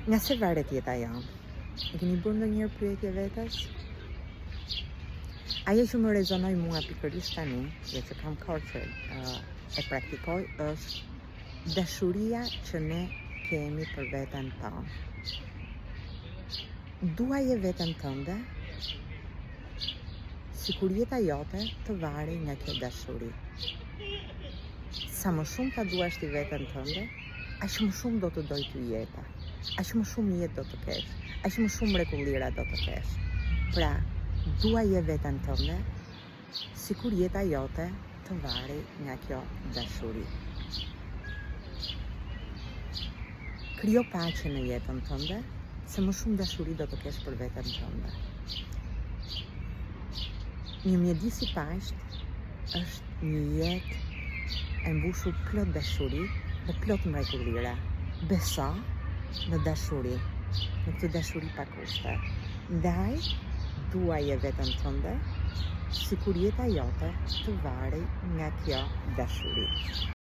Nga se varet jeta jam? E keni bërë ndonjëherë pyetje vetes? Ajo që më rezonoi mua pikërisht tani, dhe që kam kohë që e praktikoj, është dashuria që ne kemi për veten tonë. Duaje veten tënde, sikur jeta jote të varej nga kjo dashuri. Sa më shumë ta duash ti veten tënde, aq më shumë do të doj ty jeta. Aq më shumë jetë do të kesh, aq më shumë mrekullira do të kesh. Pra, duaje veten tënde, sikur jeta jote të varej nga kjo dashuri. Krijo paqe në jetën tënde, se më shumë dashuri do të kesh për veten tënde. Një mjedis i paqët është një jetë e mbushur plot dashuri dhe plot mrekullira. Beso në dashuri, në këtë dashuri pa kushte. Ndaj, duaje veten tënde, sikur jeta jote të varej nga kjo dashuri.